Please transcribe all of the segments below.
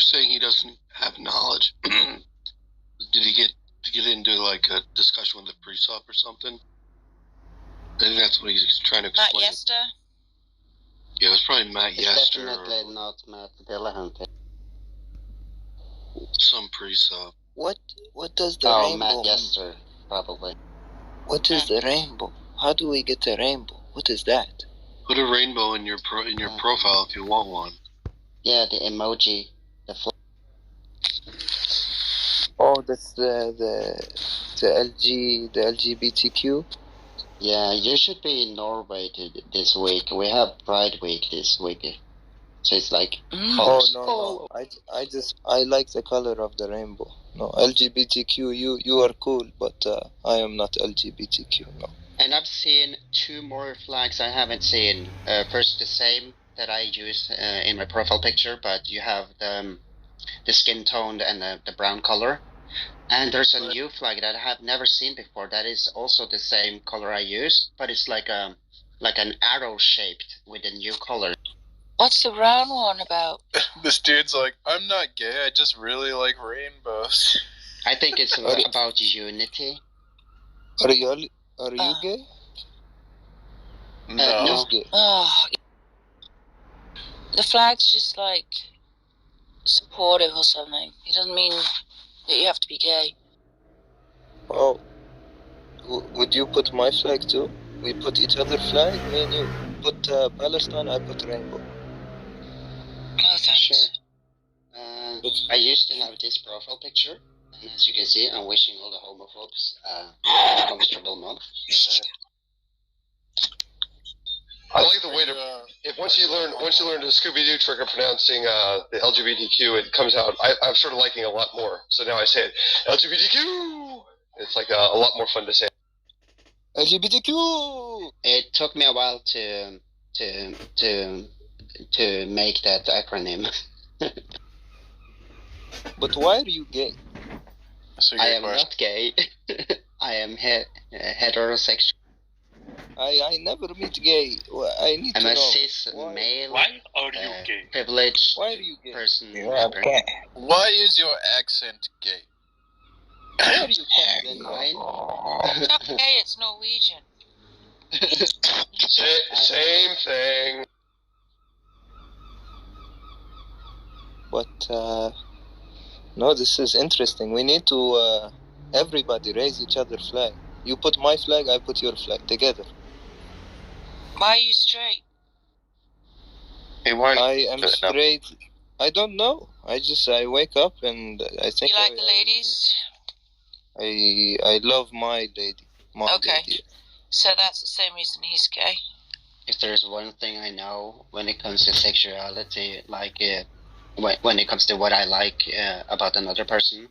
were saying he doesn't have knowledge. Did he get into like a discussion with the pre-sub or something? I think that's what he's trying to explain. Matt Yester? Yeah, it was probably Matt Yester. Definitely not Matt Dillahunty. Some pre-sub. What does the rainbow Matt mean? Yester, probably. What is the rainbow? How do we get a rainbow? What is that? Put a rainbow in your profile if you want one. Yeah, the emoji. The Oh, that's the LGBTQ. Yeah, you should be in Norway this week. We have Pride Week this week. So it's like... Oh, no. I like the color of the rainbow. No, LGBTQ, you are cool, but I am not LGBTQ, no. And I've seen 2 more flags I haven't seen. First, the same that I use in my profile picture, but you have the skin tone and the brown color. And there's a new flag that I have never seen before that is also the same color I use, but it's like an arrow shaped with a new color. What's the brown one about? This dude's like, I'm not gay, I just really like rainbows. I think it's about unity. Are you gay? No. No. Gay? Oh, the flag's just like supportive or something. It doesn't mean that you have to be gay. Oh, would you put my flag too? We put each other flag, me and you. Put Palestine, I put rainbow. Oh, thanks. Sure. I used to have this profile picture, and as you can see, I'm wishing all the homophobes a comfortable month. I like the way to. Once you learn the Scooby-Doo trick of pronouncing the LGBTQ, it comes out. I'm sort of liking it a lot more. So now I say it LGBTQ. It's like a lot more fun to say. LGBTQ. It took me a while to make that acronym. But why are you gay? I am not gay. I am heterosexual. I never meet gay. I need I'm to a know. cis male. Why are you gay? Privileged Why are you gay? person. Okay. Why is your accent gay? Why are you gay then? Mine? It's not gay, it's Norwegian. Same thing. But no, this is interesting. We need to everybody raise each other's flag. You put my flag, I put your flag together. Why are you straight? Hey, why? I am straight. I don't know. I wake up and I think You like the ladies? I love my lady. Okay. Lady. So that's the same reason he's gay. If there's one thing I know when it comes to sexuality, like when it comes to what I like about another person,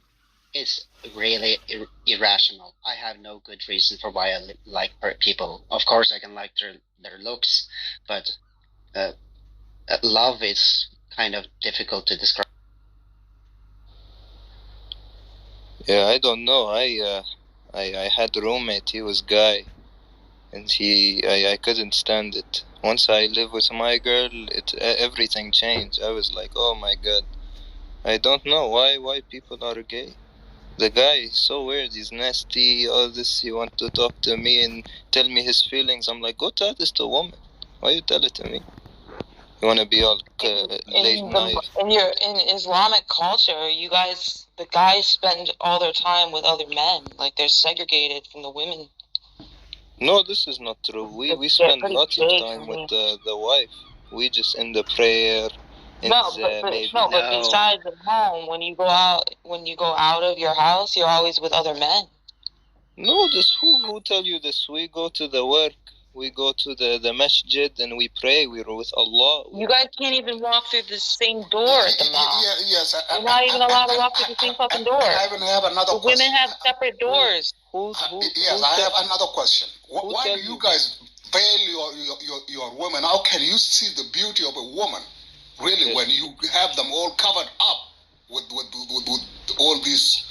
it's really irrational. I have no good reason for why I like people. Of course, I can like their looks, but love is kind of difficult to describe. Yeah, I don't know. I had a roommate. He was gay, and I couldn't stand it. Once I lived with my girl, everything changed. I was like, oh my god. I don't know why people are gay. The guy is so weird. He's nasty. All this. He wants to talk to me and tell me his feelings. I'm like, go tell this to a woman. Why you tell it to me? You want to be all late night? In Islamic culture, you guys, the guys spend all their time with other men. Like they're segregated from the women. No, this is not true. We spend lots of time with the wife. We just end the prayer. But besides at home, when you go out of your house, you're always with other men. No, this who tell you this? We go to the work. We go to the masjid and we pray. We're with Allah. You guys can't even walk through the same door at the mosque. Yes. You're not even allowed to walk through the same fucking door. I even have another question. Women have separate doors. Yes, I have another question. Why do you guys veil your women? How can you see the beauty of a woman, really, when you have them all covered up with all these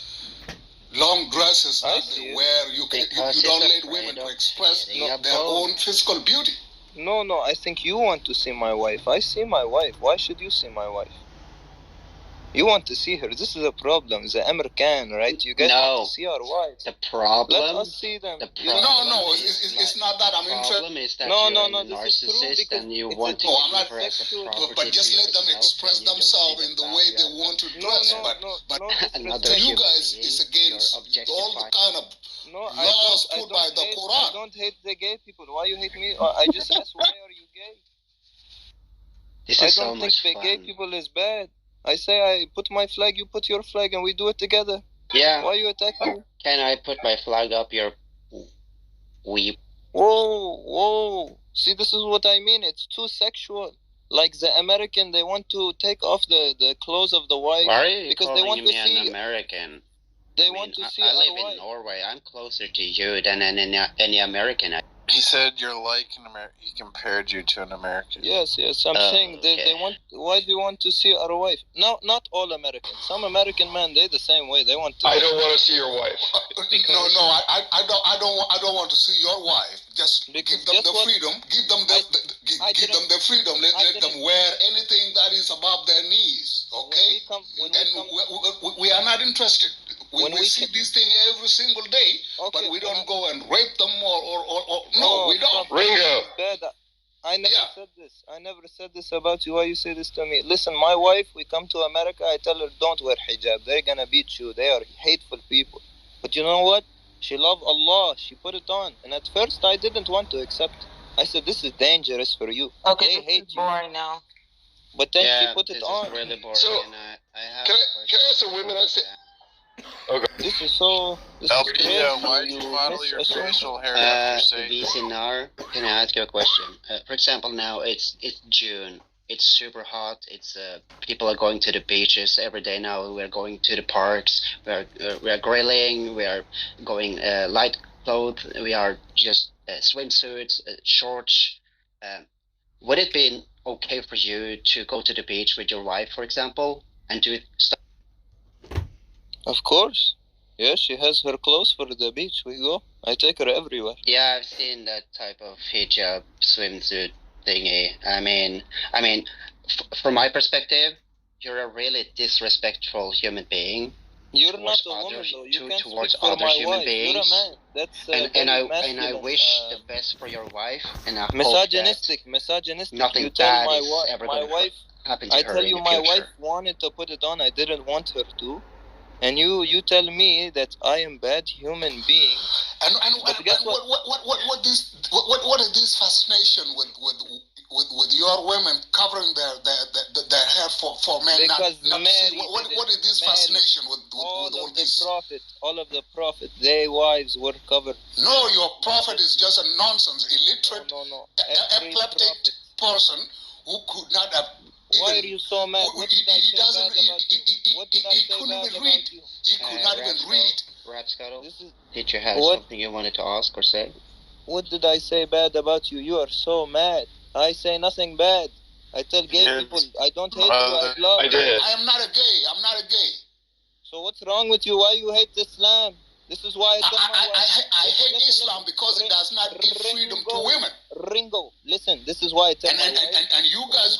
long dresses that they wear? You don't let women to express their own physical beauty. No, I think you want to see my wife. I see my wife. Why should you see my wife? You want to see her. This is a problem. The American, right? You guys want No. to see our wives. The problem. Let us see them. The You- problem No, is it's not that. I'm The interested. problem is that No, you're no, a no, this is true narcissist because and you it's want a- to No, I'm keep not- her as a property But just to let them yourself, express and you don't themselves see in the the way value they of want to it. dress. No, but Another you human guys being, is against you're all the objectifying. kind of No, laws I put by the hate, Quran. I don't hate the gay people. Why you hate me? I just asked why are you gay? This I is so don't think much the gay fun. people is bad. I say I put my flag, you put your flag, and we do it together. Yeah. Why you attack me? Can I put my flag up your weep? Whoa. See, this is what I mean. It's too sexual. Like the American, they want to take off the clothes of the wife. Why are you because they calling want to me see- an American? They I mean, want to see I our live in wife. Norway. I'm closer to you than any American. He said you're like an American. He compared you to an American. Yes. I'm Oh, saying they okay. want. Why do you want to see our wife? No, not all Americans. Some American men, they the same way. They want to. I don't want to see your wife. No, I don't want to see your wife. Just Because give them guess the what? freedom. Give them I give them didn't- the freedom. I Let them didn't- wear anything that is above their knees. Okay. When And we are not interested. When We we see can- this thing every single day, Okay, but we when don't I- go and rape them or no, Oh, we don't. stop. Ringo. Bad. I never Yeah. said this. I never said this about you. Why you say this to me? Listen, my wife, we come to America, I tell her, don't wear hijab. They're gonna beat you. They are hateful people. But you know what? She loved Allah. She put it on. And at first, I didn't want to accept. I said, this is dangerous for you. Okay, They this hate is you. boring now. But then Yeah, she put this it is on. really boring. So, and I have can a I question ask the about women? that. This is so... This LP, is crazy. why'd you model your misassume. facial hair after Satan? Visinar, can I ask you a question? For example, now it's June. It's super hot. It's people are going to the beaches every day now. We're going to the parks. We are grilling. We are going light clothes. We are just swimsuits, shorts. Would it be okay for you to go to the beach with your wife, for example, and do stuff? Of course. Yeah, she has her clothes for the beach. We go. I take her everywhere. Yeah, I've seen that type of hijab swimsuit thingy. I mean, from my perspective, you're a really disrespectful human being. You're not Towards a woman, others- though. You can't towards speak for other my human wife. You're a beings. man. That's And very I masculine, wish the best for your wife, and I hope misogynistic. that nothing You tell bad my is ever my gonna wife. happen to I her tell in you, the my future. wife wanted to put it on. I didn't want her to, and you tell me that I am bad human being. But guess what? What is this fascination with your women covering their hair for men? Because not to see? Mary What is this Mary, fascination with all all of the this? all of the prophet, their wives were covered. No, your prophet is just a nonsense, illiterate, No. Every epileptic prophet. person who could not have. Why are even- you so mad? What did I He say bad doesn't. about you? What did I He say couldn't bad even about read. you? He could not even read. Ratscuttle, This is did you have What? something you wanted to ask or say? What did I say bad about you? You are so mad. I say nothing bad. I tell gay Yes. people, I don't hate you, I love I you. did. I am not a gay. I'm not a gay. So what's wrong with you? Why you hate Islam? This is why I tell my wife. I hate Listen, Islam because it does not give freedom to women. Ringo, listen, this is why I tell And my wife. and you guys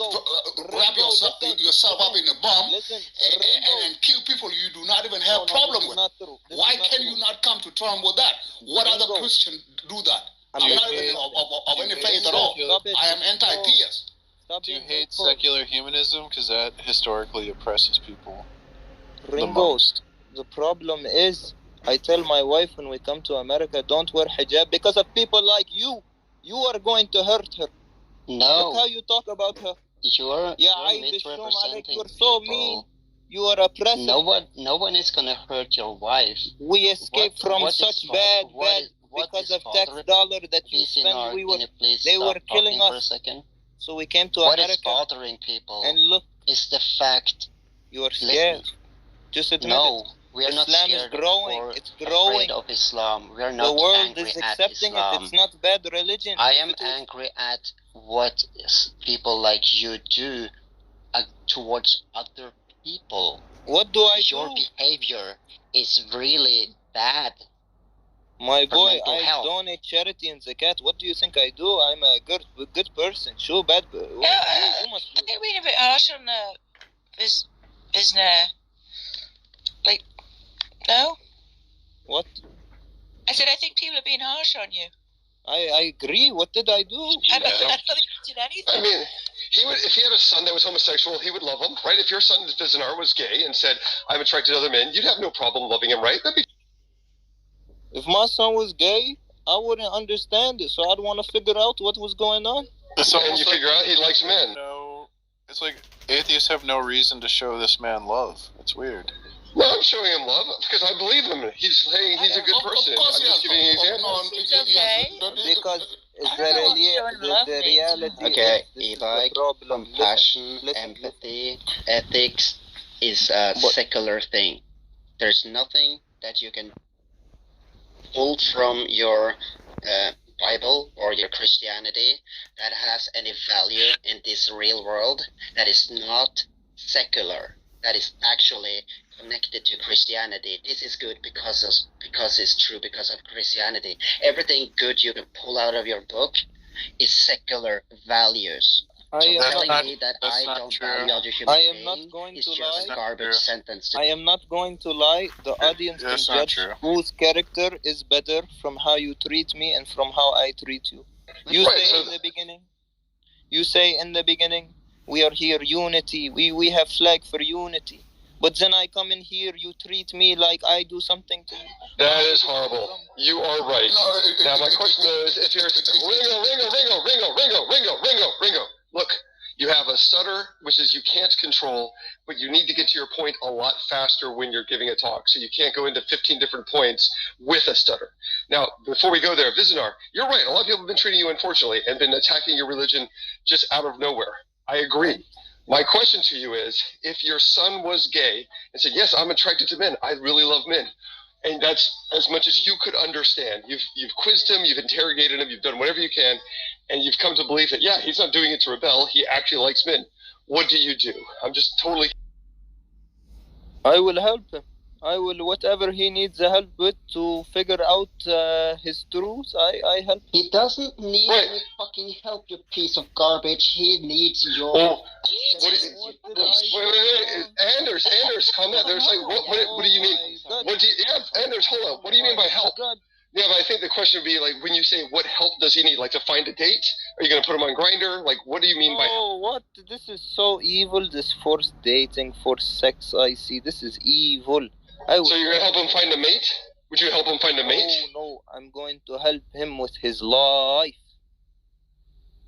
wrap yourself up in a bomb Listen, and kill people you do not even have problem this with. is not true. This Why is not can true. you not come to terms with that? What other Ringo. Christian do that? I'm I'm not not even saying- of any You faith hate at all. Stop it. I am anti-theist. Stop Do you being hate hateful. secular humanism? Because that historically oppresses people the Ringo, most. the problem is, I tell my wife when we come to America, don't wear hijab because of people like you. You are going to hurt her. Look how No, you talk about her. you're Yeah, you're I bishum alek. misrepresenting You're so people. mean. You are oppressive. No one is gonna hurt your wife. We escaped from what is such fa- bad, what bad is- what because is of tax father- dollar that you Visinar, spend. We can were, you please they stop were killing talking for a us. second? So we came to What is America, bothering people and look, is the fact. you are scared. Just admit No, it. we are not Islam is scared growing. or It's growing. afraid of Islam. We are The not world angry is at accepting it. Islam. It's not bad religion. I If am it was- angry at what people like you do towards other people. What do I Your do? behavior is really bad. My for boy, mental I health. donate charity in Zakat. What do you think I do? I'm a good person. Show bad. You must do. I mean, if عشان Visner. Like, no? What? I said I think people are being harsh on you. I agree. What did I do? I don't think you did anything. I mean, he would if he had a son that was homosexual, he would love him, right? If your son Vizinar was gay and said, "I'm attracted to other men," you'd have no problem loving him, right? That'd be. If my son was gay, I wouldn't understand it. So I'd want to figure out what was going on. It's And almost you figure out he likes men. No, it's like atheists have no reason to show this man love. It's weird. No, I'm showing him love because I believe him. He's saying he's a good person. I'm just giving you examples. It's okay. Because the reality Okay, is Eli, the problem. compassion, Listen. empathy, ethics is a secular thing. There's nothing that you can pull from your Bible or your Christianity that has any value in this real world that is not secular, that is actually connected to Christianity. This is good because it's true because of Christianity. Everything good you can pull out of your book is secular values. So telling me that I don't value other human I am not being going is to just lie. a garbage sentence. I am not going to lie. The audience can That's not judge true. whose character is better from how you treat me and from how I treat you. You Right, say so- in the beginning. You say in the beginning, we are here unity. We have flag for unity. But then I come in here, you treat me like I do something to you. That is horrible. You are right. No, Now my question is, if you're Ringo, look, you have a stutter, which is you can't control, but you need to get to your point a lot faster when you're giving a talk. So you can't go into 15 different points with a stutter. Now, before we go there, Vizinar, you're right. A lot of people have been treating you unfortunately and been attacking your religion just out of nowhere. I agree. My question to you is, if your son was gay and said, "Yes, I'm attracted to men. I really love men," and that's as much as you could understand. You've quizzed him, you've interrogated him, you've done whatever you can, and you've come to believe that, yeah, he's not doing it to rebel. He actually likes men. What do you do? I'm just totally. I will help him. I will, whatever he needs help with to figure out his truth, I help. He doesn't need Right. any fucking help, you piece of garbage. He needs your. Well, What did I wait. Anders, calm down. There's like, what do you mean? What do you, yeah, Anders, hold on. What do you mean by help? God. Yeah, but I think the question would be like, when you say, what help does he need? Like to find a date? Are you going to put him on Grindr? Like, what do you mean by help? Oh, what? This is so evil. This forced dating, forced sex. I see. This is evil. So you're going to help him find a mate? Would you help him find a mate? No, I'm going to help him with his life.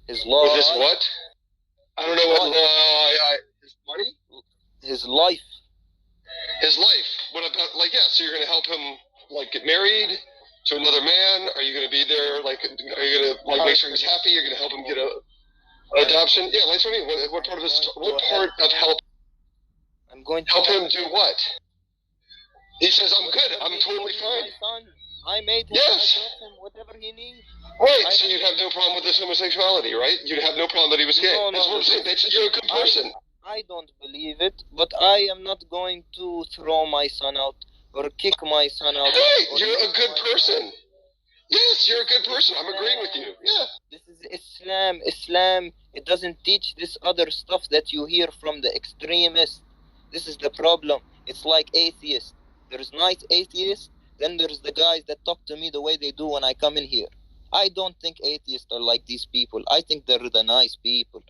His life. With his what? I don't know what his money? His life. His life. What about, like, yeah, so you're going to help him, like, get married to another man? Are you going to be there, like, are you going to, like, make sure he's happy? You're going to help him get an adoption? Yeah, that's what I mean. What part of his, what part of help? I'm going to Help him do what? He says, I'm good. I'm totally fine. My son. I made him. Yes. I got him whatever he needs. Right, so you'd have no problem with his homosexuality, right? You'd have no problem that he was gay. No, That's what I'm saying. You're a good person. I don't believe it, but I am not going to throw my son out or kick my son out. Right, or you're a kick good my person. Yes, you're a good person. I'm agreeing with you. Yeah. This is Islam. Islam, it doesn't teach this other stuff that you hear from the extremists. This is the problem. It's like atheists. There's nice atheists, then there's the guys that talk to me the way they do when I come in here. I don't think atheists are like these people. I think they're the nice people.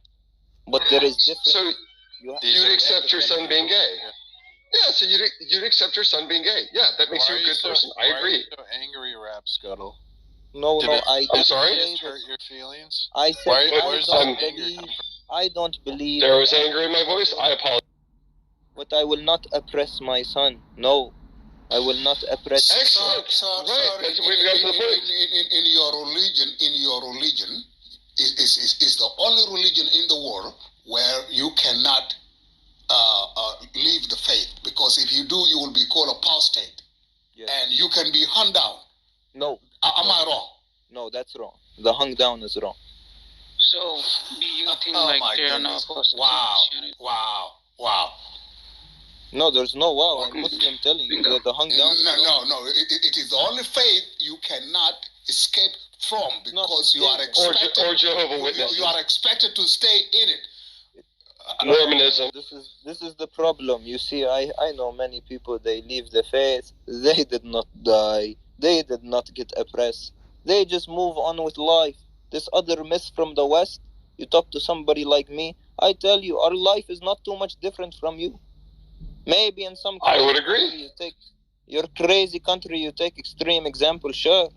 But there is difference. So You you'd accept your son being gay? Yeah, so you'd accept your son being gay. Yeah, that makes you a good person. I Why are agree. you so angry, Rap Scuttle? No, I'm I sorry? didn't Did say it hurt this. your feelings? I said Why, I where's don't that anger believe. come from? I don't believe. There was anger in my voice. I apologize. But I will not oppress my son. No, I will not oppress. Excellent. Sir, Right, that's what we've got to the point. in your religion, is the only religion in the world where you cannot leave the faith, because if you do, you will be called apostate, Yes. and you can be hung down. No, Am I wrong? no, that's wrong. The hung down is wrong. So, do you think Oh like my they're not goodness. supposed to Wow. teach anything? Wow. No, there's no wow. I'm Muslim telling you that the hung down. is wrong. No. It is the only faith you cannot escape from, Not because you are escape. expected. Or Jehovah Witnesses. You are expected to stay in it. Mormonism. This is the problem. You see, I know many people. They leave the faith. They did not die. They did not get oppressed. They just move on with life. This other myth from the West. You talk to somebody like me. I tell you, our life is not too much different from you. Maybe in some I would agree. You take your crazy country. You take extreme example, sure.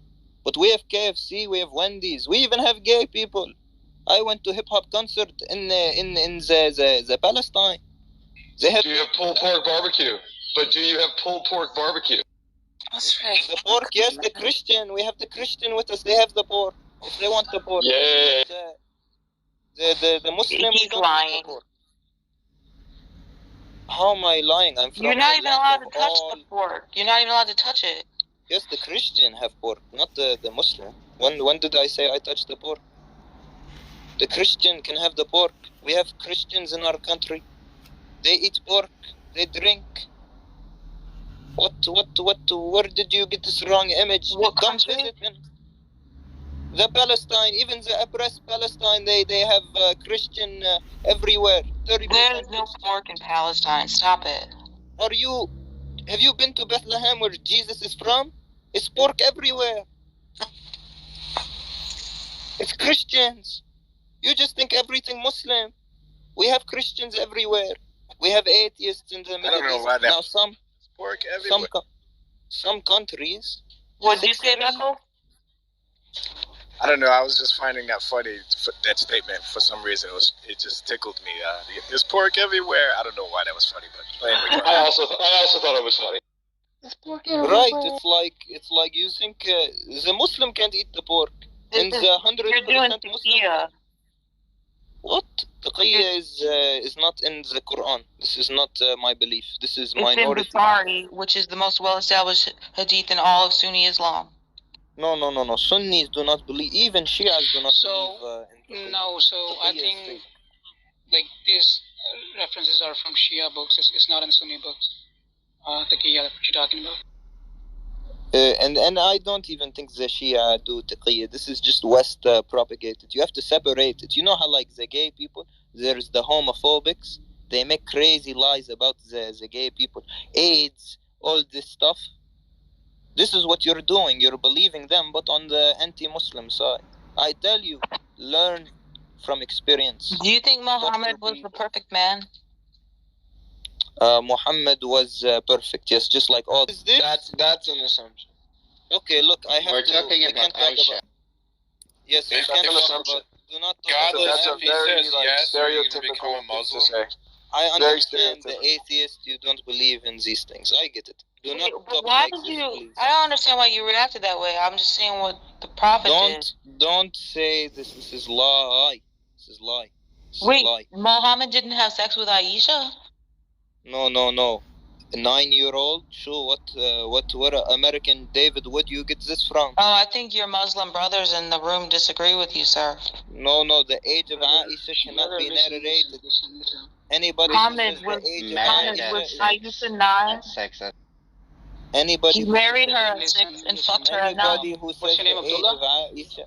But we have KFC. We have Wendy's. We even have gay people. I went to hip hop concert in the Palestine. They have. Do you have pulled pork barbecue? But do you have pulled pork barbecue? That's right. The pork, yes. The Christian, we have the Christian with us. They have the pork. If they want the pork. Yay. The Muslim. He's lying. How am I lying? I'm from. You're not the even land allowed of to touch all- the pork. You're not even allowed to touch it. Yes, the Christian have pork, not the Muslim. When did I say I touched the pork? The Christian can have the pork. We have Christians in our country. They eat pork. They drink. Where did you get this wrong image? What Come country? visit them. The Palestine, even the oppressed Palestine, they have Christian everywhere. 30%. There's no pork in Palestine. Stop it. Have you been to Bethlehem where Jesus is from? It's pork everywhere. It's Christians. You just think everything Muslim. We have Christians everywhere. We have atheists in the Middle know East. why that- Now Pork everywhere. some countries. What did you say, Bethel? I don't know. I was just finding that funny, that statement. For some reason, it just tickled me. There's pork everywhere. I don't know why that was funny, but anyway. I also thought it was funny. Right, it's like you think the Muslim can't eat the pork. And the 100% You're doing Muslim. tequila. What? Taqiyya is not in the Quran. This is not my belief. This is It's in minority. Bukhari, which is the most well-established hadith in all of Sunni Islam. No. Sunnis do not believe. Even Shias do not So, believe in Taqiyya. No, so I Taqiyya is think fake. like these references are from Shia books. It's not in Sunni books. Taqiyya, what you're talking about. And I don't even think the Shia do taqiyya. This is just West propagated. You have to separate it. You know how like the gay people, there's the homophobics. They make crazy lies about the gay people. AIDS, all this stuff. This is what you're doing. You're believing them, but on the anti-Muslim side. I tell you, learn from experience. Do you think Muhammad was the perfect man? Muhammad was perfect. Yes, just like all. That's an assumption. Okay, look, I have We're to. talking we about can't talk Aisha. Yes, we That's can't an talk assumption. about. Do not talk God about. that's a if he very says like yes, are you gonna stereotypical become a thing to Muslim? say. I Very understand the stereotypical. atheist. You don't believe in these things. I get it. Do not But talk why like did this, you? please. I don't understand why you reacted that way. I'm just saying what the prophet did. Don't say this. This is lie. This is lie. This is Wait, lie. Muhammad didn't have sex with Aisha? No. A 9-year-old. Sure. What American David? Where do you get this from? Oh, I think your Muslim brothers in the room disagree with you, sir. No. The age of Aisha cannot be narrated. Anybody who Muhammad says was the age of Muhammad Muhammad was Aisha. Aisha 9. That's sex. anybody He who married says- her at 6 and fucked her at 9. Anybody who says your name, the age Abdullah? of Aisha,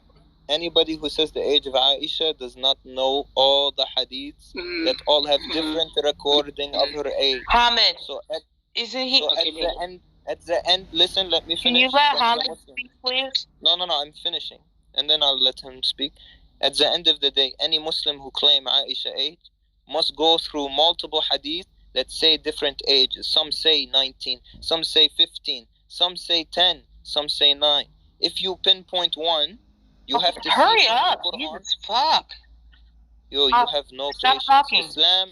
anybody who says the age of Aisha does not know all the hadiths that all have different recording of her age. Hamid, So isn't he? at the end, listen, let me finish. Can you let That's the Hamid Muslim. speak, please? No, I'm finishing, and then I'll let him speak. At the end of the day, any Muslim who claim Aisha age must go through multiple hadith that say different ages. Some say 19, some say 15, some say 10, some say 9. If you pinpoint one, you have to Hurry see up! the Quran. Jesus, fuck. You have no Stop patience. talking. Islam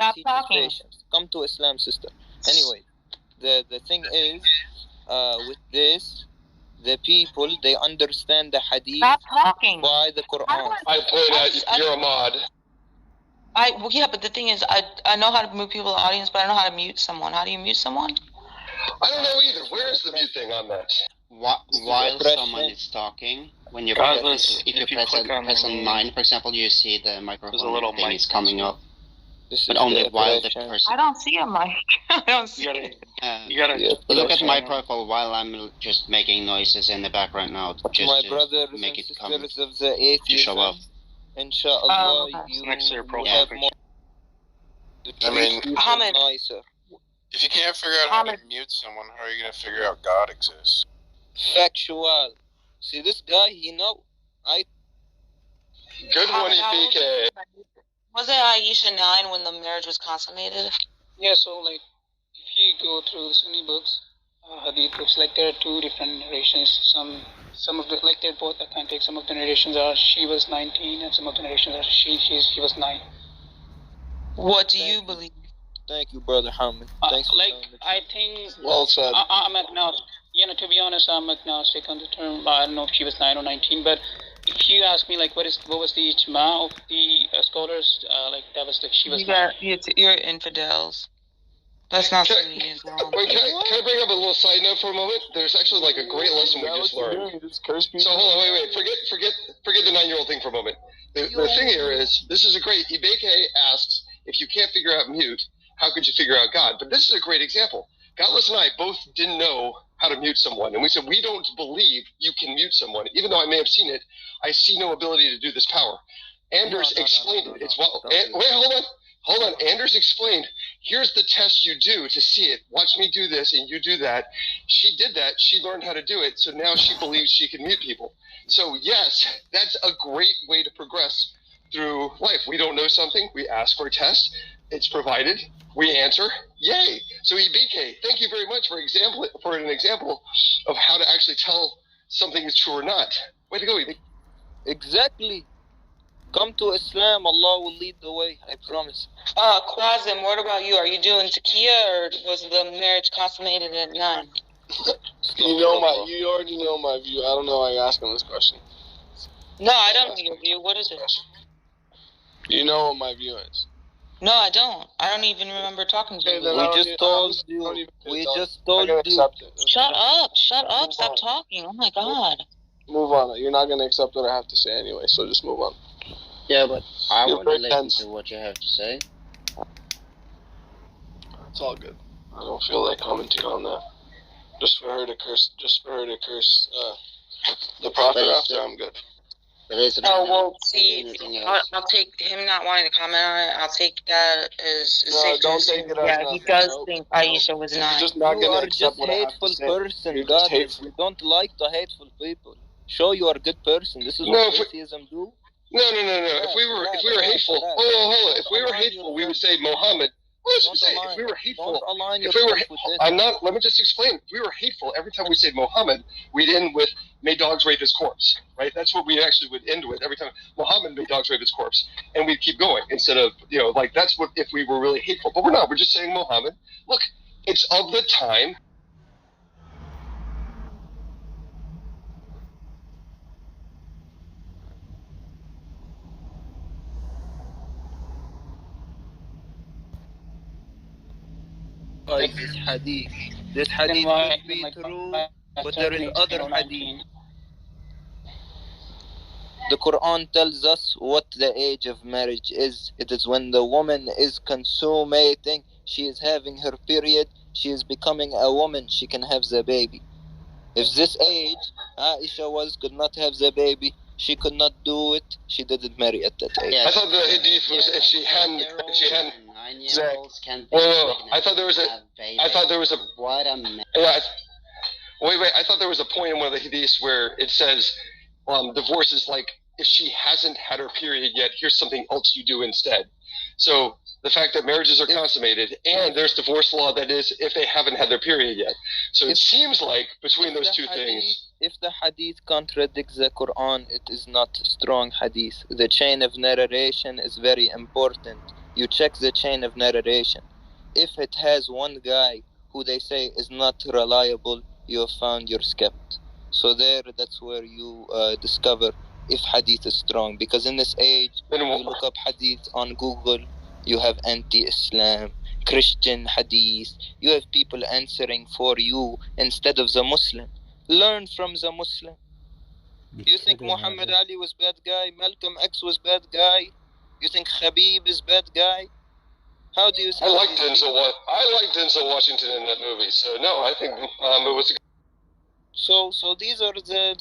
Stop teaches talking. patience. Come to Islam, sister. Anyway, the thing is, with this, the people, they understand the hadith Stop talking. by the Quran. I point out you're a mod. Well, yeah, but the thing is, I know how to move people in the audience, but I don't know how to mute someone. How do you mute someone? I don't know either. Where is the mute thing on that? While oppression. someone is talking, when you Regardless, if you if you press click on press the on name, 9, for example, you see the there's a microphone little thing mic is coming up, This but is only the while the oppression. person. I don't see a mic. I don't see You gotta, it. you gotta. The Look at my oppression. profile while I'm just making noises in the background now, just My to brothers make and it come sisters of the to show up. atheism, inshallah, okay. you Next to your will profile have picture. more. I mean, Treat people Hamid. nicer. if you can't figure out how to mute someone, how are you gonna figure out God exists? Factual. See, this guy, Good one, Hamid, how old EPK. was it Aisha 9 when the marriage was consummated? Yeah, so like if you go through the Sunni books, Hadith books, like there are two different narrations. Some of the like they're both authentic. Some of the narrations are she was 19, and some of the narrations are she was 9. What do you believe? Thank you, brother Hamid. Thanks for Like telling the I truth. think Well said. I'm agnostic. You know, to be honest, I'm agnostic on the term. I don't know if she was 9 or 19, but if you ask me like what was the ijma of the scholars, like that was like she was 9. You're infidels. That's not Can, Sunni Islam. wait, can I bring up a little side note for a moment? There's actually like a great lesson we just learned. You just curse people. So hold on, wait. Forget the 9-year-old thing for a moment. The thing here is, this is a great. Ibeke asks, if you can't figure out mute, how could you figure out God? But this is a great example. Godless and I both didn't know how to mute someone, and we said we don't believe you can mute someone, even though I may have seen it. I see no ability to do this power. Anders explained it. It's well. Wait, hold on. Anders explained. Here's the test you do to see it. Watch me do this, and you do that. She did that. She learned how to do it, so now she believes she can mute people. So yes, that's a great way to progress through life. We don't know something, we ask for a test. It's provided. We answer. Yay! So EBK, thank you very much for an example of how to actually tell something is true or not. Way to go, EBK. Exactly. Come to Islam, Allah will lead the way, I promise. Quasim, what about you? Are you doing Taqiya or was the marriage consummated at 9? You already know my view. I don't know why you're asking this question. No, I don't know your view. What is it? You know what my view is. No, I don't. I don't even remember talking to you. then We just told you. Shut up. Stop talking. Oh my God. Move on. You're not going to accept what I have to say anyway, so just move on. Yeah, but I You're want to very listen tense. to what you have to say. It's all good. I don't feel like commenting on that. Just for her to curse the prophet after, I'm good. Oh, well, see, I'll take him not wanting to comment on it. I'll take that as safe don't to take assume. it as Yeah, nothing. he does Nope. think Aisha was 9. You're just not You going to are accept just what I have to hateful say. person, You're God. just hateful. We don't like the hateful people. Show you are a good person. This is No, what if we- atheism do. No. If we were hateful, hold on. If we were hateful, we would say Muhammad. If we were hateful, Don't align if we were, yourself with this. I'm not. Let me just explain. If we were hateful, every time we say Muhammad, we'd end with "May dogs rape his corpse." Right? That's what we actually would end with every time. Muhammad, may dogs rape his corpse, and we'd keep going instead of like that's what if we were really hateful. But we're not. We're just saying Muhammad. Look, it's of the time. This hadith. This hadith could be true, but there is other hadith. The Quran tells us what the age of marriage is. It is when the woman is consummating, she is having her period, she is becoming a woman, she can have the baby. If this age, Aisha could not have the baby, she could not do it, she didn't marry at that age. I thought the hadith was if she hadn't. 9-year-olds can't be Whoa. pregnant I thought there was a. and have babies. I thought there was a. What a mess. Yeah. Wait. I thought there was a point in one of the hadiths where it says, divorce is like if she hasn't had her period yet. Here's something else you do instead. So the fact that marriages are consummated and there's divorce law that is if they haven't had their period yet. So it seems like between those two things. If the hadith contradicts the Quran, it is not strong hadith. The chain of narration is very important. You check the chain of narration. If it has one guy who they say is not reliable, you have found your skept. So that's where you discover if hadith is strong. Because in this age, you look up hadith on Google, you have anti-Islam, Christian hadith, you have people answering for you instead of the Muslim. Learn from the Muslim. You think Muhammad Ali was bad guy? Malcolm X was bad guy? You think Khabib is bad guy? How do you say? I like Denzel Washington in that movie. So no, I think it was. So these are the